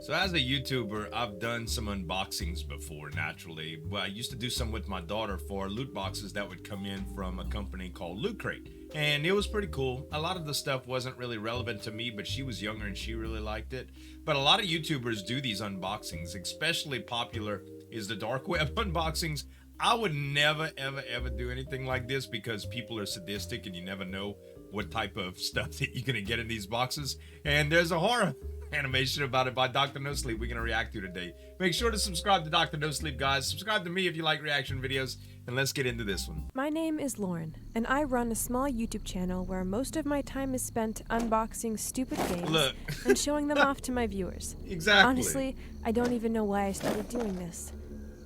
So as a YouTuber, I've done some unboxings before, naturally. But I used to do some with my daughter for loot boxes that would come in from a company called Loot Crate. And it was pretty cool. A lot of the stuff wasn't really relevant to me, but she was younger and she really liked it. But a lot of YouTubers do these unboxings. Especially popular is the dark web unboxings. I would never, ever do anything like this because people are sadistic and you never know what type of stuff that you're going to get in these boxes. And there's a horror animation about it by Dr NoSleep we're going to react to today. Make sure to subscribe to Dr NoSleep, guys. Subscribe to me if you like reaction videos, and let's get into this one. My name is Lauren, and I run a small YouTube channel where most of my time is spent unboxing stupid games and showing them off to my viewers. Exactly. Honestly, I don't even know why I started doing this.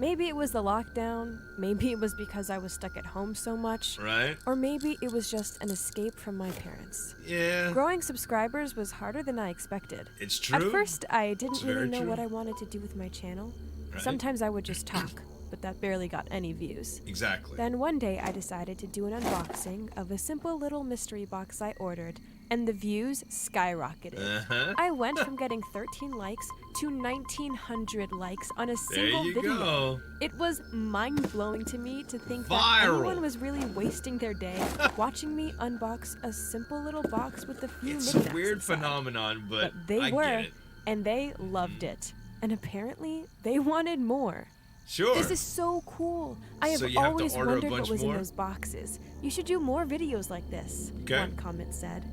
Maybe it was the lockdown, maybe it was because I was stuck at home so much, Right? or maybe it was just an escape from my parents. Yeah. Growing subscribers was harder than I expected. It's true. At first, I didn't It's really very know true. what I wanted to do with my channel. Right. Sometimes I would just talk, but that barely got any views. Exactly. Then one day I decided to do an unboxing of a simple little mystery box I ordered, and the views skyrocketed. I went from getting 13 likes to 1,900 likes on a single you video. go. It was mind-blowing to me to think Viral. that anyone was really wasting their day watching me unbox a simple little box with a few It's knickknacks a weird inside. phenomenon, but They I were, get it. and they loved it. And apparently, they wanted more. Sure. This is so cool. I have So you have to always order a wondered bunch what was more? in those boxes. You should do more videos like this, Okay. one comment said.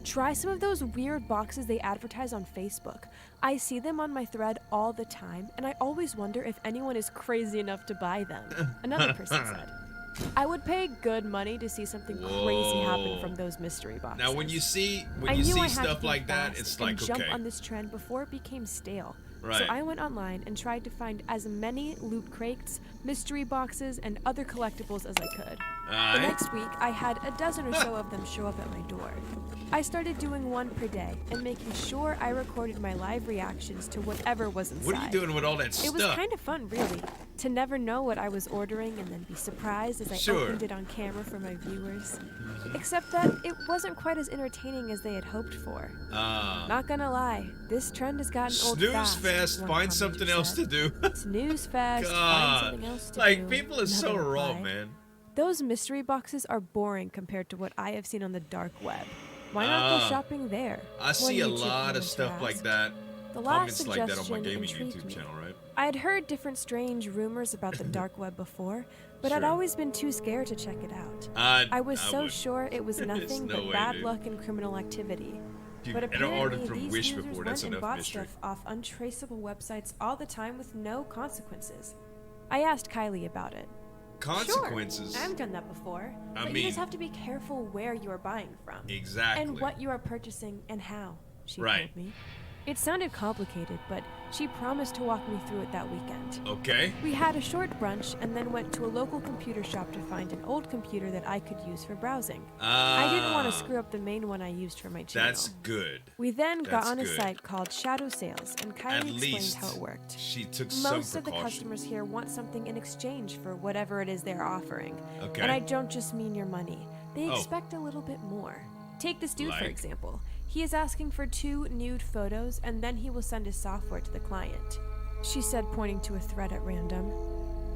Try some of those weird boxes they advertise on Facebook. I see them on my thread all the time, and I always wonder if anyone is crazy enough to buy them, another person said. I would pay good money to see something crazy happen Whoa. from those mystery boxes. Now, when you see I knew I had to stuff think like that, fast it's and like, jump okay. on this trend before it became stale. So Right. I went online and tried to find as many loot crates, mystery boxes, and other collectibles as I could. The Alright. next week, I had a dozen or so of them show up at my door. I started doing one per day and making sure I recorded my live reactions to whatever was inside. What are you doing with all that stuff? It was kind of fun, really, to never know what I was ordering and then be surprised as I Sure. opened it on camera for my viewers. Except that it wasn't quite as entertaining as they had hoped for. Not gonna lie, this trend has gotten old Snooze fast. fast, one find commenter something else to said. do. Snooze fast, find God. something else to Like, do. people are so Another raw, replied. man. Those mystery boxes are boring compared to what I have seen on the dark web. Why not go shopping there? I One see a YouTube lot of commenter stuff like asked. that. The Comments last like that on my suggestion gaming intrigued YouTube me. channel, right? I had heard different strange rumors about the dark web before, but I'd Sure. always been too scared to check it out. I was so wouldn't. sure it was There's nothing no but way, bad dude. luck and criminal activity. Dude, But and I apparently, ordered from these Wish users before. went That's and enough bought mystery. stuff off untraceable websites all the time with no consequences. I asked Kylie about it. Consequences. Sure, I've done that before. I but mean- you just have to be careful where you are buying from. Exactly. And what you are purchasing and how, she Right. told me. It sounded complicated, but she promised to walk me through it that weekend. Okay. We had a short brunch and then went to a local computer shop to find an old computer that I could use for browsing. I didn't want to screw up the main one I used for my channel. That's good. We then got That's on a good. site called Shadow Sales, and Kylie At explained least how it worked. she took some Most of the precaution. customers here want something in exchange for whatever it is they're offering. Okay. And I don't just mean your money. They Oh. expect a little bit more. Take this dude, for Like? example. He is asking for 2 nude photos, and then he will send his software to the client. She said, pointing to a thread at random.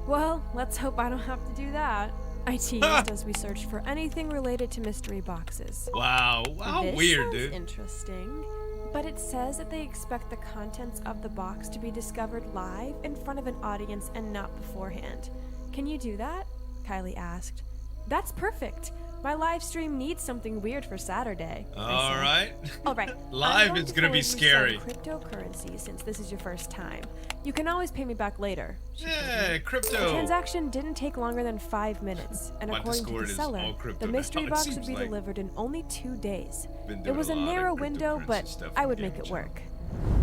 Well, let's hope I don't have to do that. I teased as we searched for anything related to mystery boxes. Wow. How This weird, sounds dude. interesting. But it says that they expect the contents of the box to be discovered live in front of an audience and not beforehand. Can you do that? Kylie asked. That's perfect. My live stream needs something weird for Saturday. I All said. right. All right. Live I'm going is to gonna be forward you scary. some cryptocurrency since this is your first time. You can always pay me back later. She told me. Yeah, The crypto. transaction didn't take longer than 5 minutes, and My according to Discord the is seller, all crypto the now, mystery it box would seems be like. delivered in only 2 days. Been It doing was a lot of narrow window, cryptocurrency but stuff I on would the make gaming it channel. work.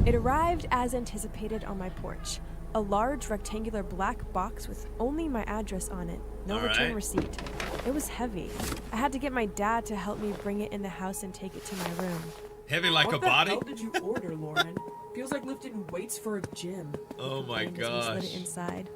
It arrived as anticipated on my porch. A large rectangular black box with only my address on it. No All return right. receipt. It was heavy. I had to get my dad to help me bring it in the house and take it to my room. Heavy like What a the body. hell did you order, Lauren? Feels like lifting weights for a gym. Oh my Complained as we slid gosh. it inside.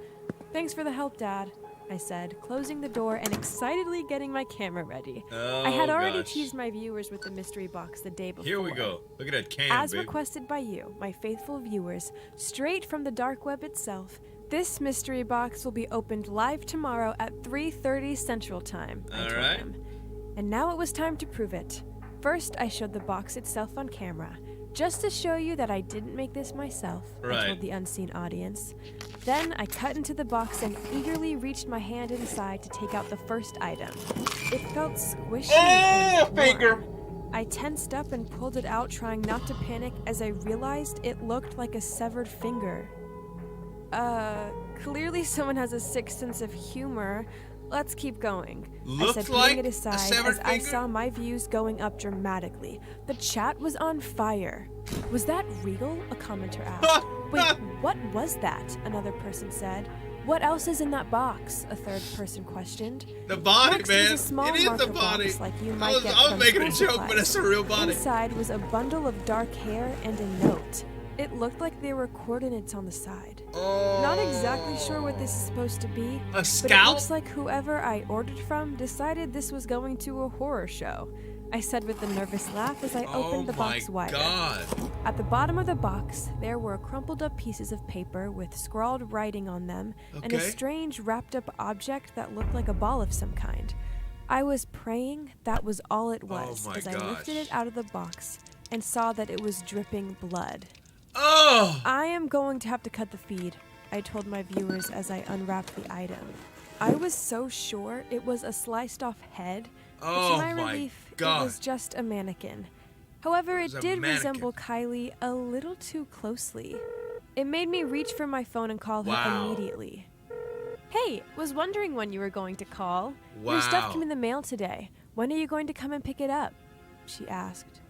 Thanks for the help, Dad. I said, closing the door and excitedly getting my camera ready. Oh, I had already gosh. teased my viewers with the mystery box the day before. Here we go. Look at that can, As babe. requested by you, my faithful viewers, straight from the dark web itself, this mystery box will be opened live tomorrow at 3:30 Central Time, I told Alright. him. And now it was time to prove it. First, I showed the box itself on camera, just to show you that I didn't make this myself, I Right. told the unseen audience. Then I cut into the box and eagerly reached my hand inside to take out the first item. It felt squishy and warm. finger. I tensed up and pulled it out, trying not to panic as I realized it looked like a severed finger. Clearly someone has a sick sense of humor. Let's keep going. Looked I said, like putting it a aside severed as I finger? saw my views going up dramatically. The chat was on fire. Was that real? A commenter asked. Wait, what was that? Another person said. What else is in that box? A third person questioned. The body, Next man. was a small It is the marker body. box like you I might was, get I was from making a school joke, but supplies. it's a real body. Inside was a bundle of dark hair and a note. It looked like there were coordinates on the side. Oh. Not exactly sure what this is supposed to be, A but it scalp? looks like whoever I ordered from decided this was going to a horror show. I said with a nervous laugh as I opened the box wider. God. At the bottom of the box, there were crumpled up pieces of paper with scrawled writing on them and a Okay. strange wrapped up object that looked like a ball of some kind. I was praying that was all it was my as I lifted gosh. it out of the box and saw that it was dripping blood. Oh. I am going to have to cut the feed, I told my viewers as I unwrapped the item. I was so sure it was a sliced off head, but Oh to my my relief, God. it was just a mannequin. However, It was it a did mannequin. resemble Kylie a little too closely. It made me reach for my phone and call her Wow. immediately. Hey, was wondering when you were going to call. Your Wow. stuff came in the mail today. When are you going to come and pick it up? She asked.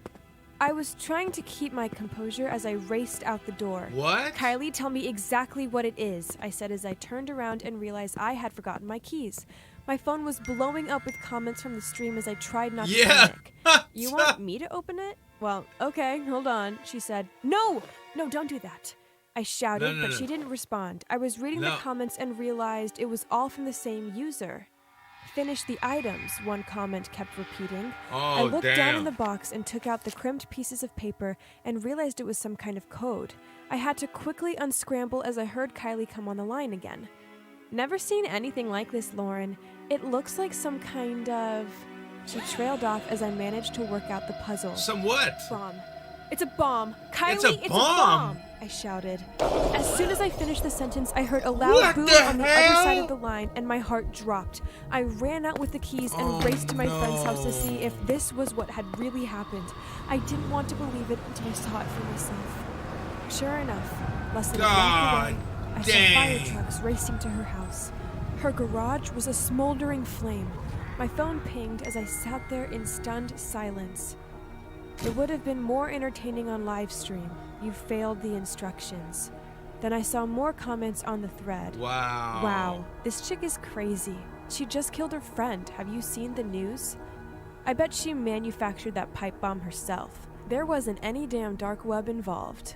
I was trying to keep my composure as I raced out the door. What? Kylie, tell me exactly what it is, I said as I turned around and realized I had forgotten my keys. My phone was blowing up with comments from the stream as I tried not to Yeah. panic. You want me to open it? Well, okay, hold on, she said. No, don't do that. I shouted, No, but she didn't respond. I was reading No. the comments and realized it was all from the same user. Finish the items, one comment kept repeating. I Oh, looked down in damn. the box and took out the crimped pieces of paper and realized it was some kind of code. I had to quickly unscramble as I heard Kylie come on the line again. Never seen anything like this, Lauren. It looks like some kind of... She trailed off as I managed to work out the puzzle. Some what? Bomb. It's a bomb. Kylie, It's a bomb. I shouted. As soon as I finished the sentence, I heard a loud What boom the on the hell? other side of the line, and my heart dropped. I ran out with the keys and Oh, raced to my friend's house to no. see if this was what had really happened. I didn't want to believe it until I saw it for myself. Sure enough, less than a block God away, I saw fire dang. trucks racing to her house. Her garage was a smoldering flame. My phone pinged as I sat there in stunned silence. It would have been more entertaining on live stream. You failed the instructions. Then I saw more comments on the thread. Wow. Wow, this chick is crazy. She just killed her friend. Have you seen the news? I bet she manufactured that pipe bomb herself. There wasn't any damn dark web involved.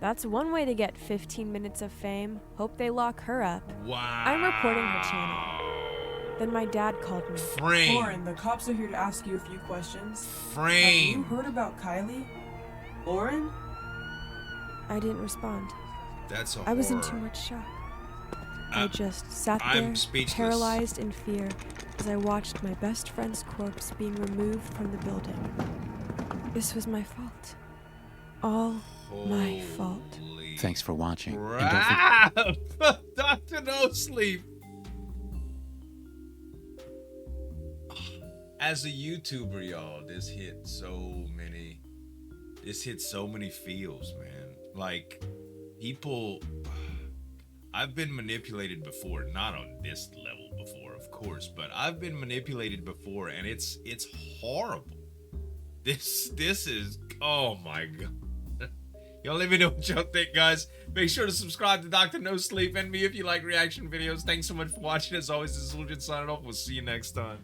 That's one way to get 15 minutes of fame. Hope they lock her up. Wow. I'm reporting her channel. Then my dad called me. Frame. Lauren, the cops are here to ask you a few questions. Have you Frame. heard about Kylie? Lauren? I didn't respond. That's a I was in horror. too much shock. I Uh, just sat I'm there, speechless. paralyzed in fear, as I watched my best friend's corpse being removed from the building. This was my fault. All my fault. Holy Thanks for watching. And don't forget- crap. Dr. NoSleep. As a YouTuber, y'all, this hit so many feels, man. Like, people, I've been manipulated before, not on this level before, of course, but I've been manipulated before, and it's horrible. This is, oh my god. Y'all let me know what y'all think, guys. Make sure to subscribe to Dr. NoSleep and me if you like reaction videos. Thanks so much for watching. As always, this is Zueljin signing off. We'll see you next time.